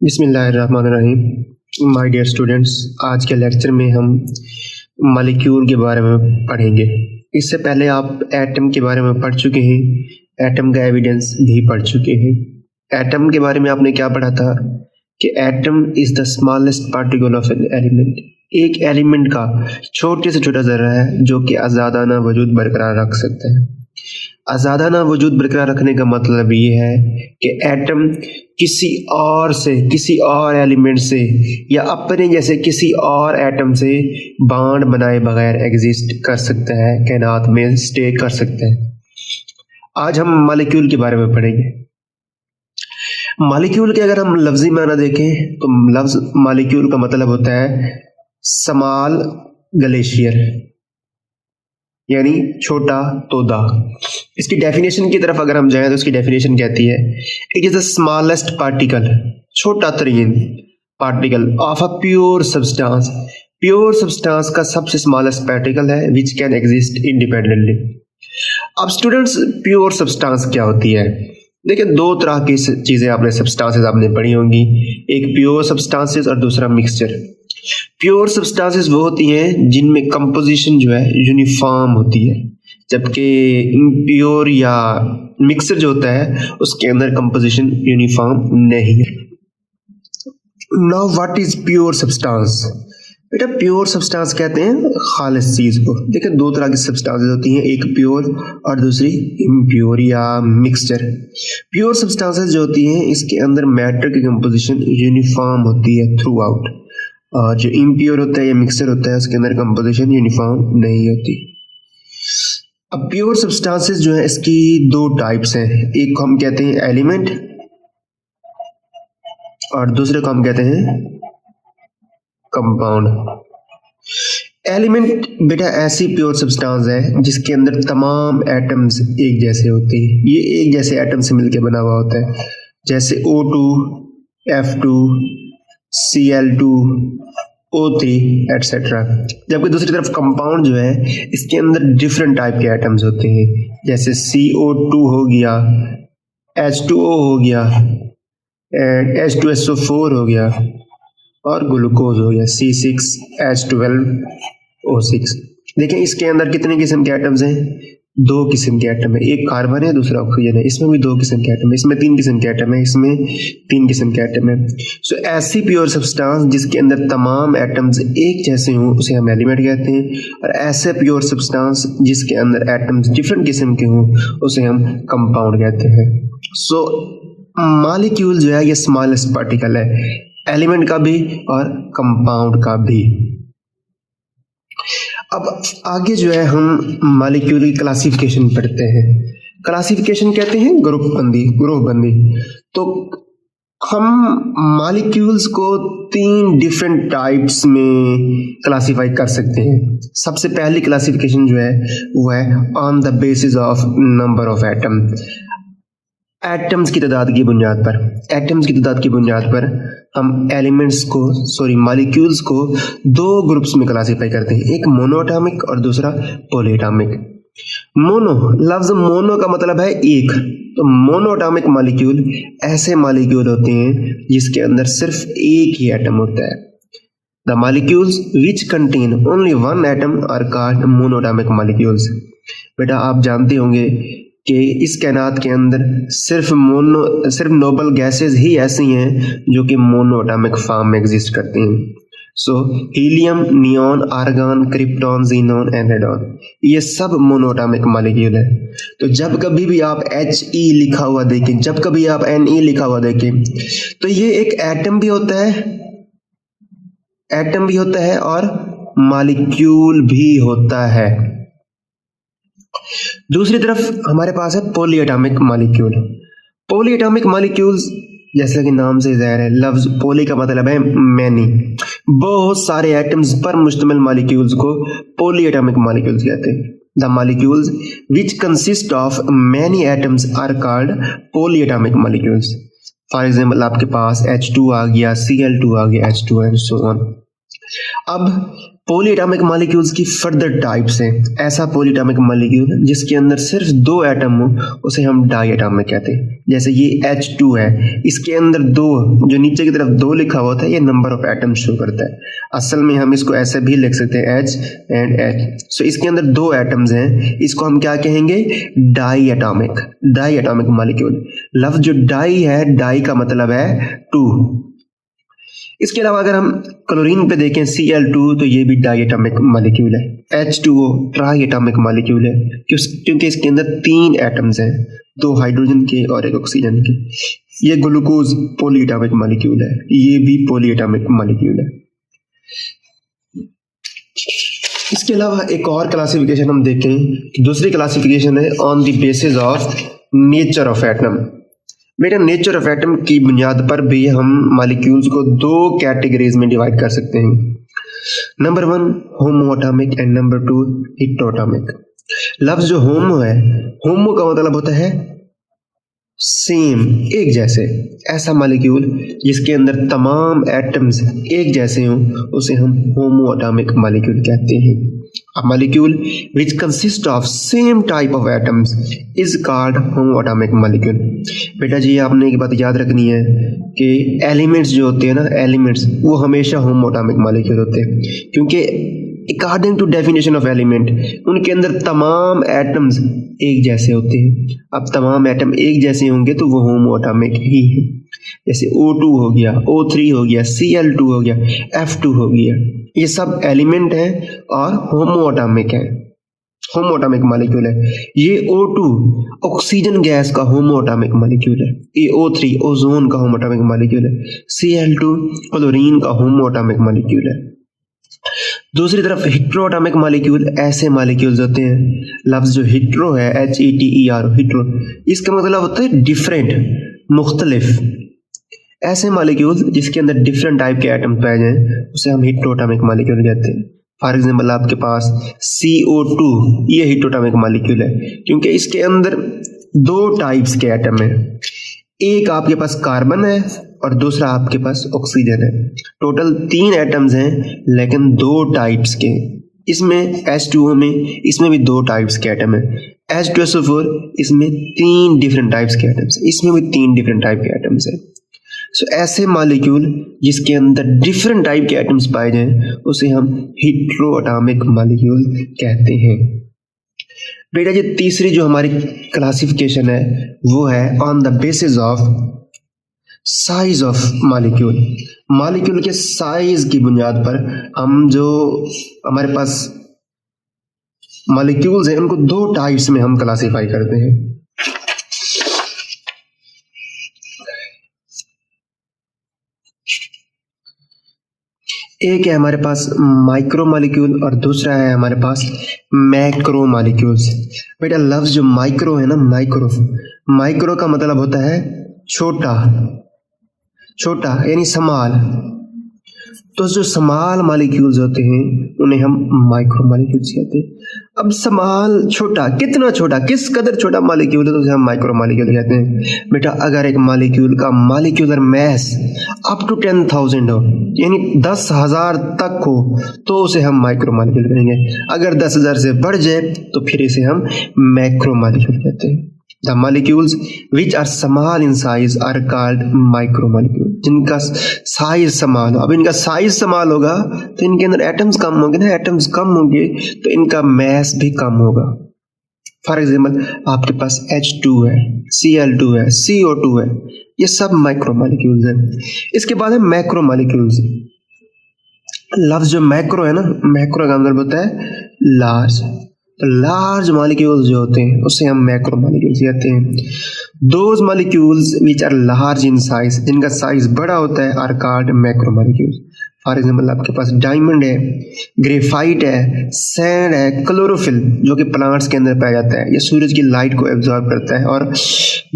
बिस्मिल्लाहिर्रहमानिर्रहीम। My dear students, आज के लेक्चर में हम मॉलिक्यूल के बारे में पढ़ेंगे। इससे पहले आप एटम के बारे में पढ़ चुके हैं, एटम का एविडेंस भी पढ़ चुके हैं। एटम के बारे में आपने क्या पढ़ा था कि atom is the smallest particle of an element. एक एलिमेंट का छोटे से छोटा जर्रा है जो कि आज़ादाना वजूद बरकरार रख सकता है। आज़ादाना वजूद बरकरार रखने का मतलब ये है कि एटम किसी और एलिमेंट से या अपने जैसे किसी और एटम से बॉन्ड बनाए बगैर एग्जिस्ट कर सकता है, कायनात में स्टे कर सकता है। आज हम मॉलिक्यूल के बारे में पढ़ेंगे। मॉलिक्यूल के अगर हम लफ्जी माना देखें तो लफ्ज मॉलिक्यूल का मतलब होता है स्मॉल ग्लेशियर, यानी छोटा तोदा। इसकी डेफिनेशन की तरफ अगर हम जाएं तो इसकी डेफिनेशन कहती है it is the smallest particle, छोटा तरीन particle of a pure substance. Pure substance का सबसे स्मॉलेस्ट पार्टिकल है विच कैन एग्जिस्ट इंडिपेंडेंटली। अब स्टूडेंट्स, प्योर सब्सटेंस क्या होती है? देखिए, दो तरह की चीजें आपने सब्सटेंसेस आपने पढ़ी होंगी, एक प्योर सब्सटेंसेस और दूसरा मिक्सचर। प्योर सब्सटेंसेस वो होती हैं जिनमें कंपोजिशन जो है यूनिफॉर्म होती है, जबकि इम्प्योर या मिक्सर जो होता है उसके अंदर कंपोजिशन यूनिफॉर्म नहीं है। Now what is pure substance? बेटा, प्योर सब्सटेंस कहते हैं खालिस चीज को। देखिए, दो तरह की सब्सटेंसेस होती हैं, एक प्योर और दूसरी इम्प्योर या मिक्सचर। प्योर सब्सटेंसेस जो होती हैं इसके अंदर मैटर की कंपोजिशन यूनिफॉर्म होती है थ्रू आउट, और जो इम्प्योर होता है या मिक्सचर होता है उसके अंदर कंपोजिशन यूनिफॉर्म नहीं होती। अब प्योर सब्सटेंसेस जो है इसकी दो टाइप्स हैं, एक को हम कहते हैं एलिमेंट और दूसरे को हम कहते हैं कंपाउंड। एलिमेंट बेटा ऐसी प्योर सब्सटेंस है जिसके अंदर तमाम एटम्स एक जैसे होते हैं, ये एक जैसे एटम से मिलकर बना हुआ होता है, जैसे O2, F2, Cl2, O3 etcetera. जबकि दूसरी तरफ कंपाउंड जो है इसके अंदर डिफरेंट टाइप के एटम्स होते हैं, जैसे CO2 हो गया, H2O हो गया, H2SO4 हो गया और ग्लूकोज हो गया C6H12O6। देखें, इसके अंदर कितने किस्म के एटम्स हैं? दो किस्म के एटम है, एक कार्बन है दूसरा ऑक्सीजन है। इसमें भी दो किस्म के एटम है, इसमें तीन किस्म के एटम है, इसमें तीन किस्म के एटम है। सो ऐसी प्योर सब्सटेंस जिसके अंदर तमाम एटम्स एक जैसे हों उसे हम एलिमेंट कहते हैं, और ऐसे प्योर सब्सटेंस जिसके अंदर एटम्स डिफरेंट किस्म के हों उसे हम कंपाउंड कहते हैं। सो मॉलिक्यूल जो है ये स्मॉलेस्ट पार्टिकल है, एलिमेंट का भी और कंपाउंड का भी। अब आगे जो है हम मॉलिक्यूल की क्लासिफिकेशन पढ़ते हैं। क्लासिफिकेशन कहते हैं ग्रुप बंदी। तो हम मॉलिक्यूल्स को तीन डिफरेंट टाइप्स में क्लासिफाई कर सकते हैं। सबसे पहली क्लासिफिकेशन जो है वो है on the basis of number of atom. Atoms की तादाद की बुनियाद पर हम मॉलिक्यूल्स को दो ग्रुप्स में क्लासिफाई करते हैं, एक मोनोएटॉमिक और दूसरा पॉलीएटॉमिक। लफ्ज मोनो का मतलब है एक, तो मोनोएटॉमिक मॉलिक्यूल ऐसे मॉलिक्यूल होते हैं जिसके अंदर सिर्फ एक ही एटम होता है। The molecules which contain only one atom are called monoatomic molecules. बेटा, आप जानते होंगे कि इस कायनात के अंदर सिर्फ नोबल गैसेस ही ऐसी हैं जो कि मोनोएटॉमिक फॉर्म में एग्जिस्ट करती हैं। So helium, neon, argon, krypton, xenon and radon, ये सब मोनोएटॉमिक मॉलिक्यूल है। तो जब कभी भी आप He लिखा हुआ देखें, जब कभी आप Ne लिखा हुआ देखें, तो ये एक एटम भी होता है और मॉलिक्यूल भी होता है। दूसरी तरफ हमारे पास है पॉलीएटॉमिक मॉलिक्यूल्स। जैसा कि नाम से ज़ाहिर है, लफ्ज पॉली का मतलब है मैनी, बहुत सारे एटम्स पर मुश्तमिल मॉलिक्यूल्स को पॉलीएटॉमिक मॉलिक्यूल्स कहते हैं। The molecules which consist of many atoms are called polyatomic molecules. For example, आपके पास H2 आ गया, Cl2 आ गया, H2 एंड सो ऑन। अब पॉली एटॉमिक मॉलिक्यूल्स की फर्दर टाइप्स हैं। ऐसा पॉली एटॉमिक मॉलिक्यूल जिसके अंदर सिर्फ 2 एटम हो उसे हम डाई एटॉमिक कहते हैं। जैसे ये H2 है, इसके अंदर 2, जो नीचे की तरफ 2 लिखा हुआ था, ये नंबर ऑफ एटम शो करता है। असल में हम इसको ऐसे भी लिख सकते हैं H एंड H। सो इसके अंदर 2 एटम्स हैं, इसको हम क्या कहेंगे? Diatomic molecule. लफ्ज जो डाई है, डाई का मतलब है 2। इसके अलावा अगर हम क्लोरीन पे देखें Cl2, तो ये भी डाई एटॉमिक मॉलिक्यूल है। H2O ट्राई एटॉमिक मॉलिक्यूल है क्योंकि इसके अंदर 3 एटम्स हैं, 2 हाइड्रोजन के और 1 ऑक्सीजन के। ये ग्लूकोज पॉली एटॉमिक मॉलिक्यूल है, ये भी पॉली एटॉमिक मॉलिक्यूल है। इसके अलावा एक और क्लासिफिकेशन हम देखें, दूसरी क्लासिफिकेशन है on the basis of nature of atom. बेटा नेचर ऑफ एटम की बुनियाद पर भी हम मॉलिक्यूल्स को 2 कैटेगरीज में डिवाइड कर सकते हैं। Number 1 homo atomic and number 2 hetero atomic. लफ्ज जो होमो है, होमो का मतलब होता है सेम, एक जैसे। ऐसा मॉलिक्यूल जिसके अंदर तमाम एटम्स एक जैसे हों उसे हम होमो एटॉमिक मॉलिक्यूल कहते हैं। A molecule which consists of same type of atoms is called homoatomic molecule। बेटा जी आपने एक बात याद रखनी है कि एलिमेंट्स जो होते हैं ना, एलिमेंट्स वो हमेशा होमोएटॉमिक मॉलिक्यूल होते हैं, क्योंकि according to definition of element उनके अंदर तमाम एटम्स एक जैसे होते हैं। अब तमाम एटम एक जैसे होंगे तो वो होमोएटॉमिक ही है। जैसे O2 हो गया, O3 हो गया, Cl2 हो गया, F2 हो गया, ये सब एलिमेंट हैं और होमोएटॉमिक हैं, होमोएटॉमिक मॉलिक्यूल है। ये O2 ऑक्सीजन गैस का होमोएटॉमिक मॉलिक्यूल है, ये O3 ओजोन का होमोएटॉमिक मॉलिक्यूल है, Cl2 क्लोरीन का होमोएटॉमिक मॉलिक्यूल है। दूसरी तरफ हेटेरोएटॉमिक मॉलिक्यूल ऐसे मॉलिक्यूल्स होते हैं, लफ्ज जो हेटेरो है HETERO, हेटेरो, इसका मतलब होता है डिफरेंट, मुख्तलिफ। ऐसे मॉलिक्यूल्स जिसके अंदर डिफरेंट टाइप के एटम पाए जाएं उसे हम हेटेरोएटॉमिक मॉलिक्यूल कहते हैं। फॉर एग्जांपल आपके पास CO2, ये हेटेरोएटॉमिक मॉलिक्यूल है क्योंकि इसके अंदर 2 टाइप्स के एटम हैं, एक आपके पास कार्बन है और दूसरा आपके पास ऑक्सीजन है। टोटल 3 एटम्स हैं लेकिन 2 टाइप्स के। इसमें H2O में इसमें भी 2 टाइप्स के एटम है। H2SO4 इसमें 3 डिफरेंट टाइप्स के एटम्स, इसमें भी 3 डिफरेंट टाइप के एटम्स है। सो ऐसे मॉलिक्यूल जिसके अंदर डिफरेंट टाइप के एटम्स पाए जाएं उसे हम हेटेरोएटॉमिक मॉलिक्यूल कहते हैं। बेटा जी तीसरी जो हमारी क्लासिफिकेशन है वो है on the basis of size of molecule. Molecule के साइज की बुनियाद पर हम जो हमारे पास मॉलिक्यूल्स हैं उनको 2 टाइप्स में हम क्लासिफाई करते हैं। एक है हमारे पास माइक्रो मॉलिक्यूल और दूसरा है हमारे पास मैक्रो मॉलिक्यूल्स। बेटा लफ्ज जो माइक्रो है ना, माइक्रो का मतलब होता है छोटा, छोटा यानी स्मॉल। तो जो स्मॉल मॉलिक्यूल्स होते हैं उन्हें हम माइक्रो मॉलिक्यूल्स कहते हैं। अब स्मॉल छोटा, कितना छोटा, किस कदर छोटा मॉलिक्यूल है तो उसे हम माइक्रो मॉलिक्यूल कहते हैं। बेटा अगर एक मॉलिक्यूल का मॉलिक्यूलर मैस अप टू 10,000 हो यानी 10,000 तक हो तो उसे हम माइक्रो मॉलिक्यूल कहेंगे। अगर 10,000 से बढ़ जाए तो फिर इसे हम मैक्रो मॉलिक्यूल कहते हैं। The molecules which are small in size are called micromolecules। जिनका साइज स्मॉल हो, अब इनका साइज स्मॉल होगा तो इनके अंदर एटम्स कम होंगे ना, एटम्स कम होंगे तो इनका मैस भी कम होगा। फॉर एग्जाम्पल आपके पास H2 है, Cl2 है, CO2 है, ये सब माइक्रोमोलिक्यूल्स हैं। इसके बाद है मैक्रोमोलिक्यूल्स। लफ्ज जो मैक्रो है ना, मैक्रो का मतलब होता है लार्ज। तो लार्ज मॉलिक्यूल्स जो होते हैं उसे हम मैक्रो मॉलिक्यूल्स कहते हैं। Those molecules which are large in size, जिनका साइज बड़ा होता है, are called macromolecules. For example आपके पास डायमंड है, ग्रेफाइट है, सैंड है, क्लोरोफिल जो कि प्लांट्स के अंदर पाया जाता है, ये सूरज की लाइट को एब्जॉर्ब करता है और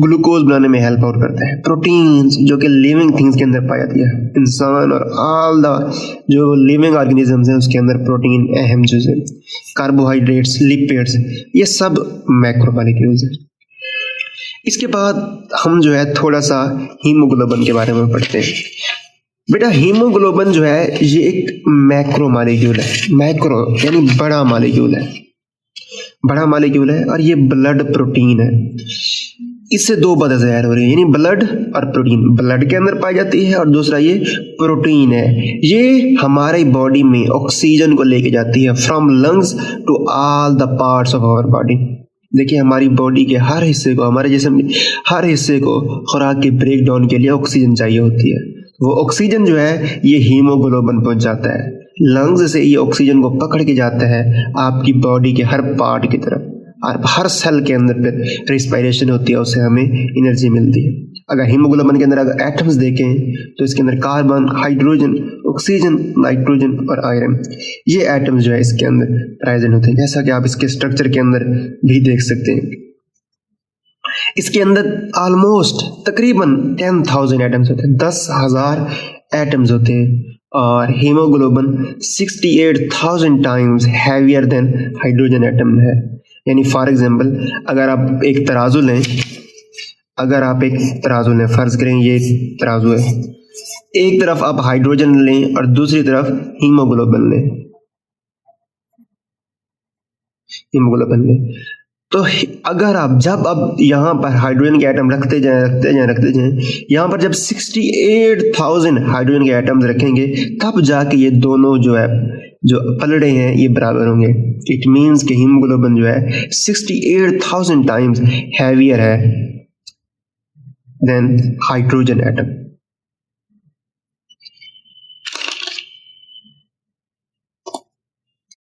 ग्लूकोज बनाने में हेल्प आउट करता है। प्रोटीन्स जो कि लिविंग थिंग्स के अंदर पाई जाती है, इंसान और ऑल द जो लिविंग ऑर्गेनिजम्स हैं उसके अंदर प्रोटीन अहम चीज है। कार्बोहाइड्रेट्स, लिपिड्स, ये सब मैक्रो मॉलिक्यूल्स हैं। इसके बाद हम जो है थोड़ा सा हीमोग्लोबिन के बारे में पढ़ते हैं। बेटा हीमोग्लोबिन जो है ये एक मैक्रो मॉलिक्यूल है, मैक्रो यानी बड़ा मॉलिक्यूल है, बड़ा मॉलिक्यूल है और ये ब्लड प्रोटीन है। इससे दो बातें ज़ाहिर हो रही है, यानी ब्लड और प्रोटीन, ब्लड के अंदर पाई जाती है और दूसरा ये प्रोटीन है। ये हमारी बॉडी में ऑक्सीजन को लेके जाती है from lungs to all the parts of our body. देखिए हमारी बॉडी के हर हिस्से को, हमारे जिस्म के हर हिस्से को खुराक के ब्रेक डाउन के लिए ऑक्सीजन चाहिए होती है। वो ऑक्सीजन जो है ये हीमोग्लोबिन पहुंचाता है, लंग्स से ये ऑक्सीजन को पकड़ के जाता है आपकी बॉडी के हर पार्ट की तरफ, और हर सेल के अंदर फिर रिस्पायरेशन होती है, उससे हमें एनर्जी मिलती है। अगर हीमोग्लोबिन के अंदर अगर एटम्स देखें तो इसके अंदर कार्बन, हाइड्रोजन, ऑक्सीजन, नाइट्रोजन और आयरन, ये एटम्स जो है इसके अंदर प्रेजेंट होते हैं, जैसा कि आप इसके स्ट्रक्चर के अंदर भी देख सकते हैं। इसके अंदर ऑलमोस्ट तकरीबन 10,000 एटम्स होते हैं, 10,000 एटम्स होते हैं, और haemoglobin 68,000 times heavier than hydrogen atom है। यानी फॉर एग्जांपल अगर आप एक तराजू लें, फर्ज करें ये तराजू है, एक तरफ आप हाइड्रोजन लें और दूसरी तरफ हीमोग्लोबिन लें, तो अगर आप जब अब यहाँ पर हाइड्रोजन के एटम रखते जाएं, यहाँ पर जब 68,000 हाइड्रोजन के एटम्स रखेंगे तब जाके ये दोनों जो पलड़े हैं ये बराबर होंगे। इट मीन्स कि हीमोग्लोबिन जो है 68,000 टाइम्स हैवियर है देन हाइड्रोजन एटम।